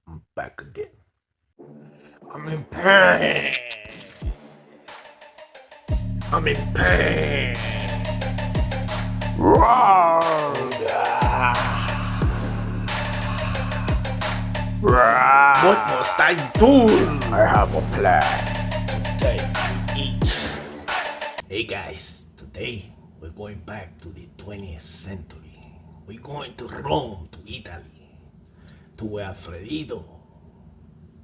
I'm back again. I'm in pain. I'm in pain. Roar. What must I do? I have a plan. Today we eat. Hey guys, today we're going back to the 20th century. We're going to Rome, to Italy, to where Alfredito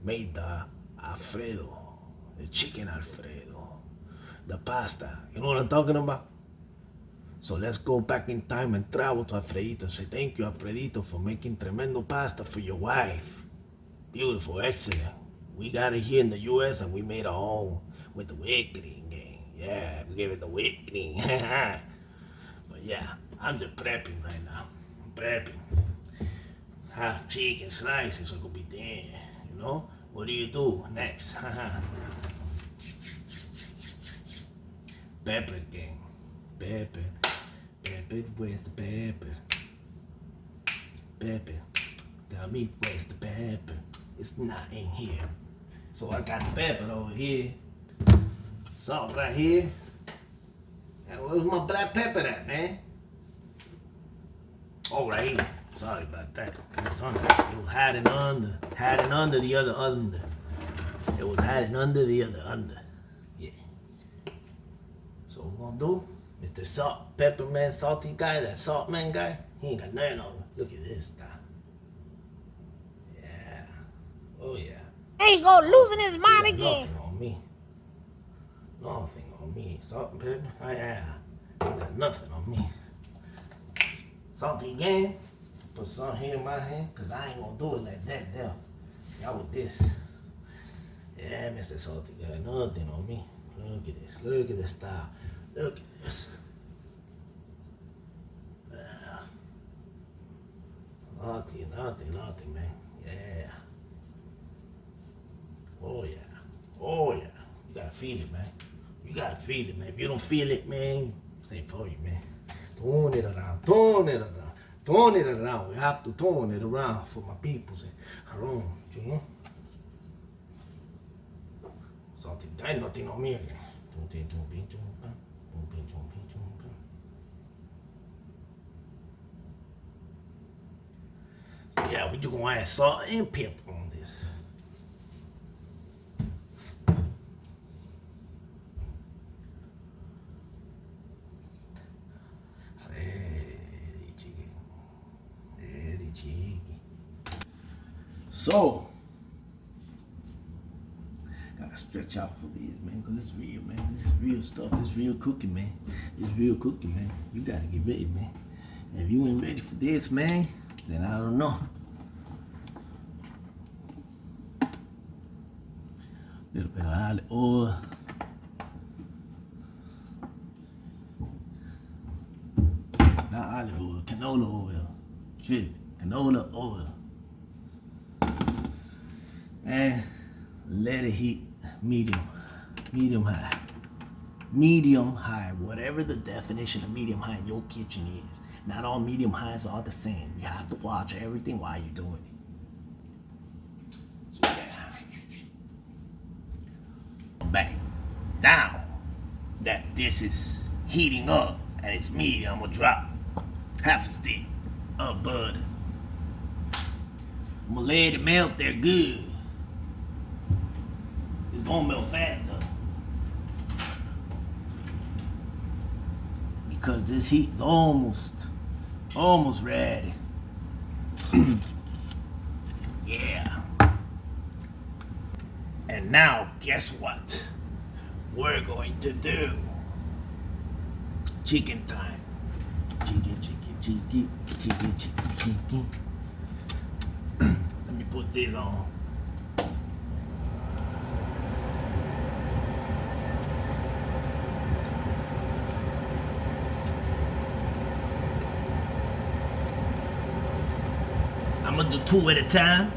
made the Alfredo, the chicken Alfredo, the pasta. You know what I'm talking about? So let's go back in time and travel to Alfredito and say thank you, Alfredito, for making tremendo pasta for your wife. Beautiful, excellent. We got it here in the US and we made our own with the whipped cream gang. Yeah, we gave it the whipped cream. But yeah, I'm just prepping right now. I'm prepping. Half chicken slices are gonna be there, you know? What do you do next? Pepper gang. Pepper. Pepper, where's the pepper? Pepper. Tell me where's the pepper? It's not in here. So I got the pepper over here. Salt right here. And where's my black pepper at, man? Oh, right here. Sorry about that. It was under. It was hiding under the other under. It was hiding under the other under. Yeah. So what we're gonna do? Mr. Salt, Pepper Man, Salty guy, that Salt Man guy, he ain't got nothing on him. Look at this guy. Yeah. Oh yeah. There you go, losing his mind He got again. nothing on me. Nothing on me. Salt and pepper. He got nothing on me. Salty again. Put some here in my hand, cause I ain't gonna do it like that there. Y'all with this. Yeah, Mr. Salty got nothing on me. Look at this. Look at this style. Look at this. Nothing, man. Yeah. Oh yeah. Oh yeah. You gotta feel it, man. You gotta feel it, man. If you don't feel it, man, this ain't for you, man. Turn it around. Turn it around. Turn it around. We have to turn it around for my peoples around, you know? Something that nothing on me again. Yeah, we just gonna add salt and pepper on this. Ready, chicken. Ready, chicken. So, gotta stretch out for these, man, because it's real, man. This is real stuff. This real cooking, man. This real cooking, man. You gotta get ready, man. And if you ain't ready for this, man, then I don't know. Little bit of olive oil. Not olive oil, canola oil. Shit, canola oil. And let it heat medium high. Medium high, whatever the definition of medium high in your kitchen is. Not all medium highs are the same. You have to watch everything while you're doing it. So yeah. Bang. Now that this is heating up and it's medium, I'm gonna drop half a stick of butter. I'm gonna let it melt there good. It's gonna melt faster. Because this heat is almost ready. Yeah. And now, guess what? We're going to do chicken time. Chicken. Let me put this on. I'm gonna do 2 at a time.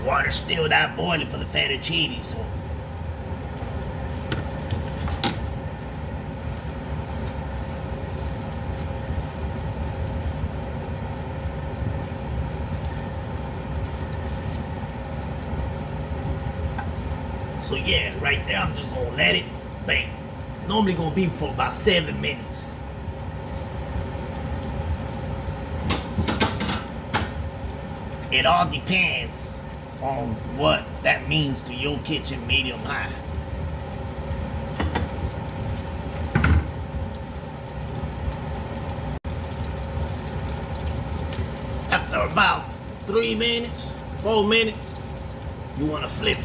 water's still not boiling for the fettuccine, so. So yeah, right there, I'm just gonna let it bake. Normally gonna be for about 7 minutes. It all depends on what that means to your kitchen, medium high. After about 3 minutes, 4 minutes, you wanna flip it.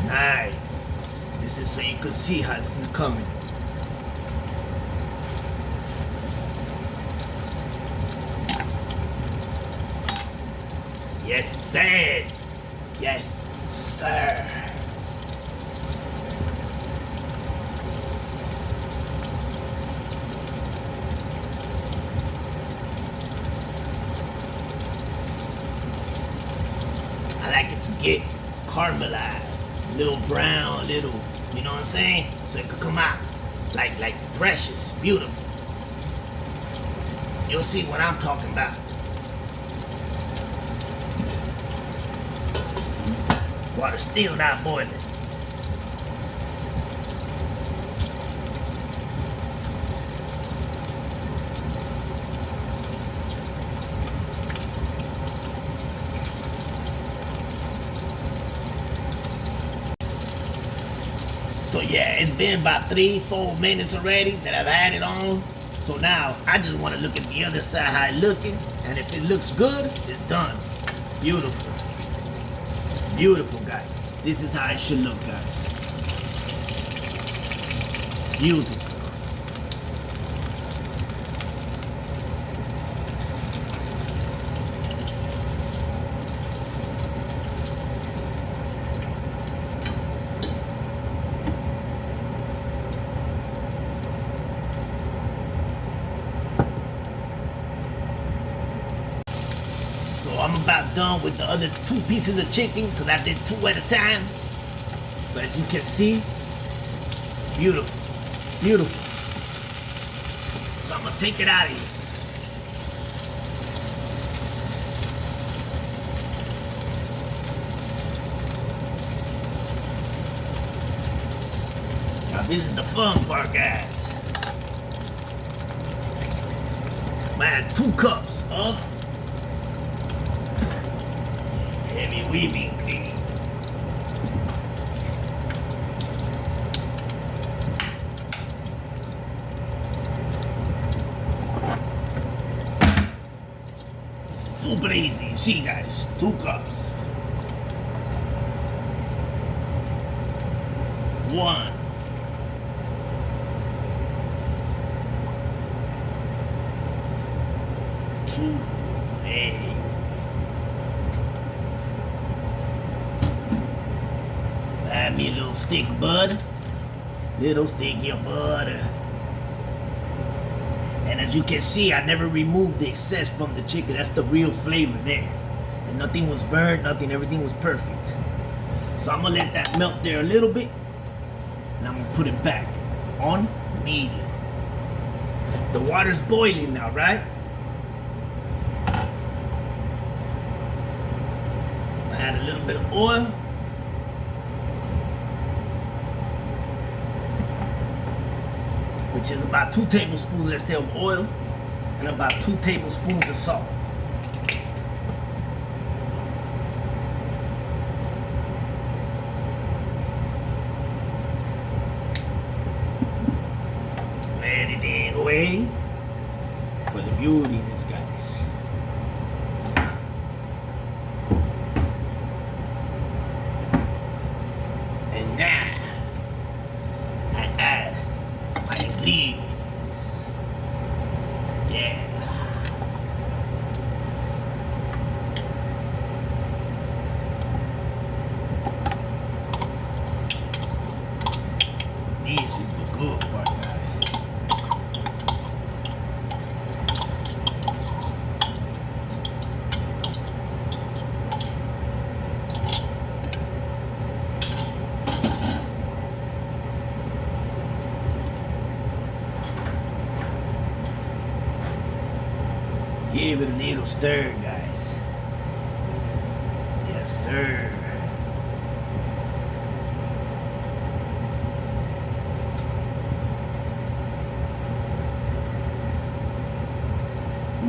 Nice. This is so you can see how it's coming. Yes, sir. Yes, sir. I like it to get caramelized. Little brown, little, you know what I'm saying? So it could come out like precious, beautiful. You'll see what I'm talking about. Water's still not boiling. So yeah, it's been about 3-4 minutes already that I've had it on. So now I just want to look at the other side how it's looking, and if it looks good, it's done. Beautiful. Beautiful, guys. This is how it should look, guys. Beautiful. So I'm about done with the other 2 pieces of chicken because I did 2 at a time. But as you can see, beautiful, beautiful. So I'm gonna take it out of here. Now this is the fun part, guys. I had 2 cups of heavy whipping cream. This is super easy. You see, guys, 2 cups. 1. 2. Hey. Add me a little stick of butter. Little sticky of butter. And as you can see, I never removed the excess from the chicken. That's the real flavor there. And nothing was burned, nothing, everything was perfect. So I'm gonna let that melt there a little bit. And I'm gonna put it back on medium. The water's boiling now, right? I add a little bit of oil. Which is about 2 tablespoons, let's say, of oil, and about 2 tablespoons of salt. Let it in away for the beautiness, guys. And now I add my ingredients. Yeah. Give it a little stir, guys. Yes, sir.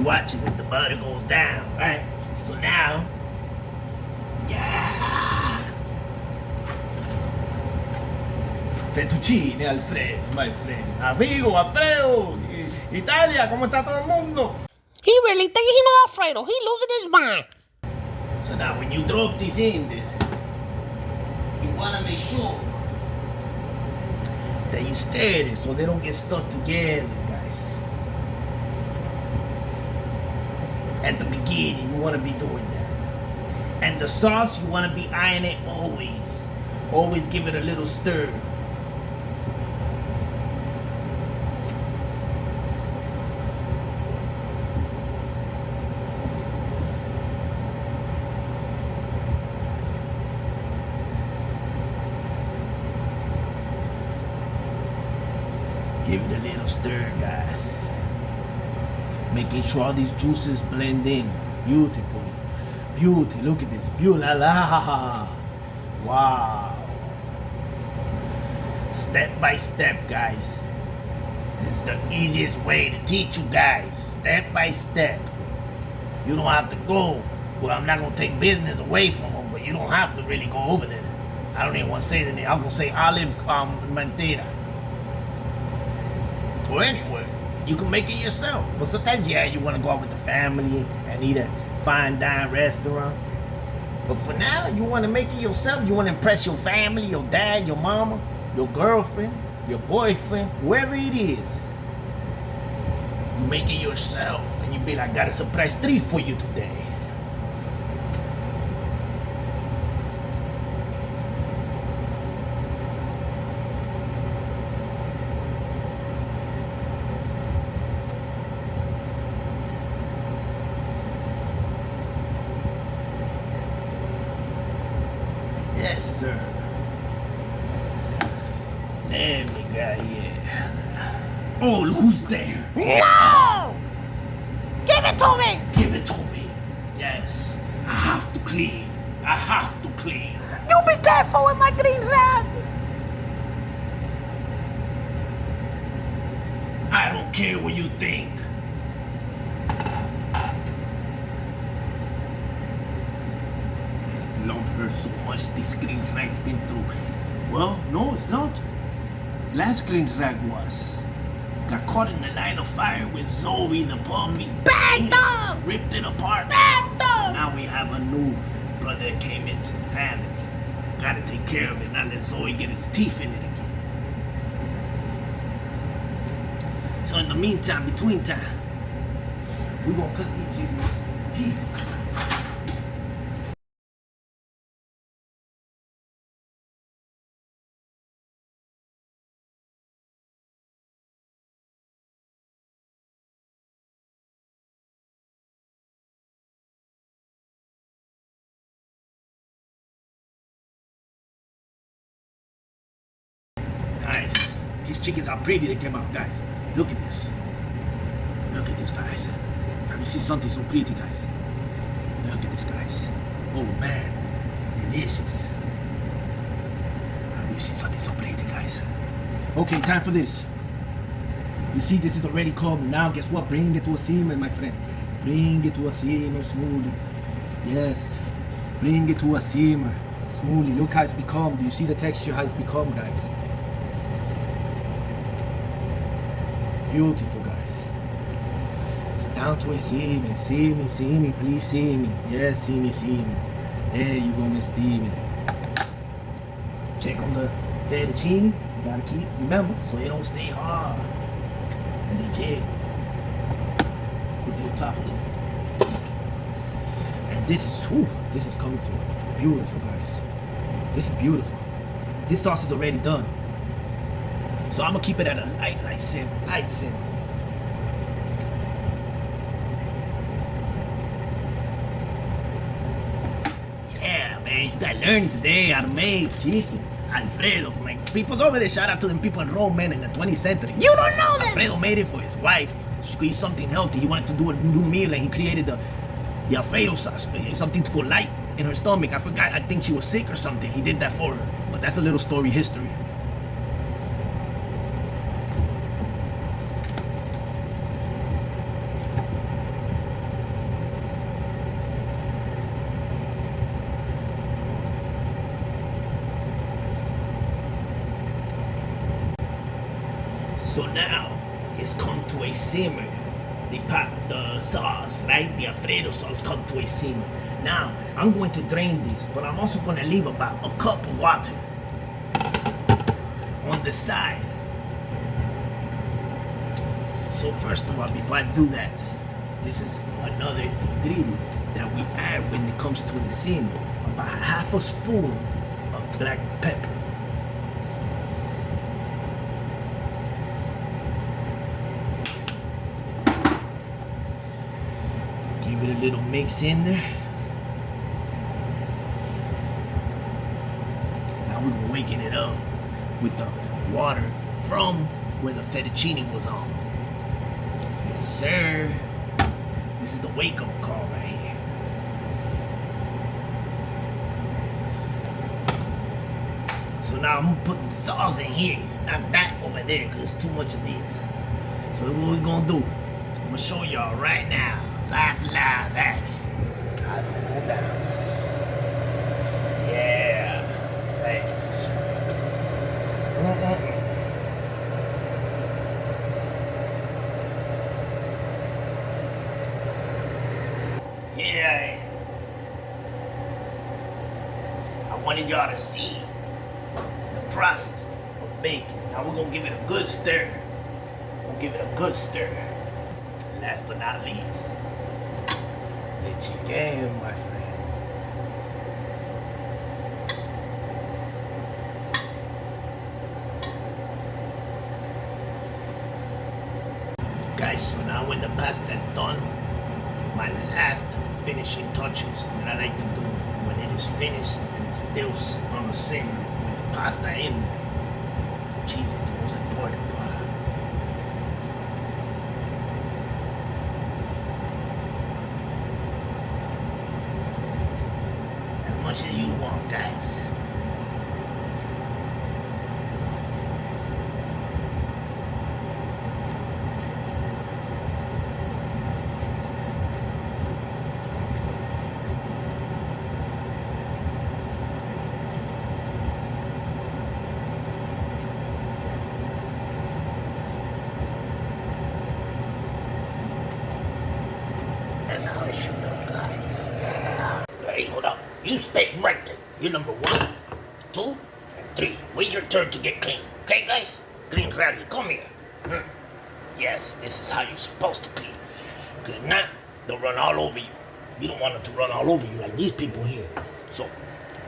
Watching it, the butter goes down, right? So now, yeah. Fettuccine Alfredo, my friend. Amigo Alfredo, Italia, ¿cómo está todo el mundo? He really thinking he know Alfredo. He losing his mind. So now when you drop this in there, you wanna make sure that you stir it so they don't get stuck together, guys. At the beginning, you wanna be doing that. And the sauce, you wanna be eyeing it always. Always give it a little stir. Give it a little stir, guys. Making sure all these juices blend in beautifully. Beauty, look at this. Beauty, la la. Wow. Step by step, guys. This is the easiest way to teach you guys. Step by step. You don't have to go. Well, I'm not gonna take business away from them, but you don't have to really go over there. I don't even want to say the name. I'm gonna say Olive Mentira. Or anywhere. You can make it yourself. But sometimes, yeah, you want to go out with the family and eat a fine dine restaurant. But for now, you want to make it yourself. You want to impress your family, your dad, your mama, your girlfriend, your boyfriend, whoever it is. You make it yourself. And you be like, I got a surprise treat for you today. Yes, sir. Then we got here. Oh, look who's there. No! Give it to me! Give it to me. Yes. I have to clean. I have to clean. You be careful with my green rag. I don't care what you think. Love her so much this green rag's been through. Well, no, it's not. Last green rag was. Got caught in the line of fire with Zoe the puppy. Bad dog! Ripped it apart. Bad dog! Now we have a new brother that came into the family. Gotta take care of it, not let Zoe get his teeth in it again. So in the meantime, between time, we gonna cook these chickens pieces. Nice. These chickens are pretty they came out, guys. Look at this. Look at this, guys. Have you seen something so pretty, guys? Look at this, guys. Oh, man. Delicious. Have you seen something so pretty, guys? Okay, time for this. You see, this is already cold. Now, guess what? Bring it to a simmer, my friend. Bring it to a simmer smoothly. Yes. Bring it to a simmer smoothly. Look how it's become. Do you see the texture, how it's become, guys? Beautiful, guys. It's down to a see me, please see me. Yes, see me. There you go, Miss Steven. Check on the fettuccine. You gotta keep, remember, so it don't stay hard. And they jiggle. Put it on top of it. And this is coming to it. Beautiful, guys. This is beautiful. This sauce is already done. So I'm gonna keep it at a light simmer. Yeah, man, you got learning today how to make chicken Alfredo from people over there. Shout out to them people in Rome, man, in the 20th century. You don't know that! Alfredo made it for his wife she could eat something healthy. He wanted to do a new meal, and he created the Alfredo sauce, something to go light in her stomach. I forgot. I think she was sick or something. He did that for her. But that's a little story history. So now it's come to a simmer. The sauce, right? The Alfredo sauce come to a simmer. Now I'm going to drain this, but I'm also going to leave about a cup of water on the side. So first of all, before I do that, this is another ingredient that we add when it comes to the simmer. About half a spoon of black pepper. Give it a little mix in there. Now we're waking it up with the water from where the fettuccine was on. Yes, sir. This is the wake-up call right here. So now I'm gonna put the sauce in here, not that over there, because it's too much of this. So what we're gonna do, I'm gonna show y'all right now. Live action. I was gonna hold down. Yeah. Thanks. Yeah. I wanted y'all to see the process of baking. Now we're gonna give it a good stir. Last but not least, the chicken, my friend. Guys, so now when the pasta is done, my last finishing touches that I like to do when it is finished and it's still on the simmer with the pasta in there. Cheese is the most important part. As much as you want, guys. That's how it should look, guys. Yeah. Hey, hold up. You stay right there. You're number 1, 2, and 3. Wait your turn to get clean. Okay, guys? Clean Rowdy, come here. Yes, this is how you're supposed to clean. Because if not, they'll run all over you. You don't want them to run all over you like these people here. So,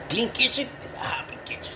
clean kitchen is a happy kitchen.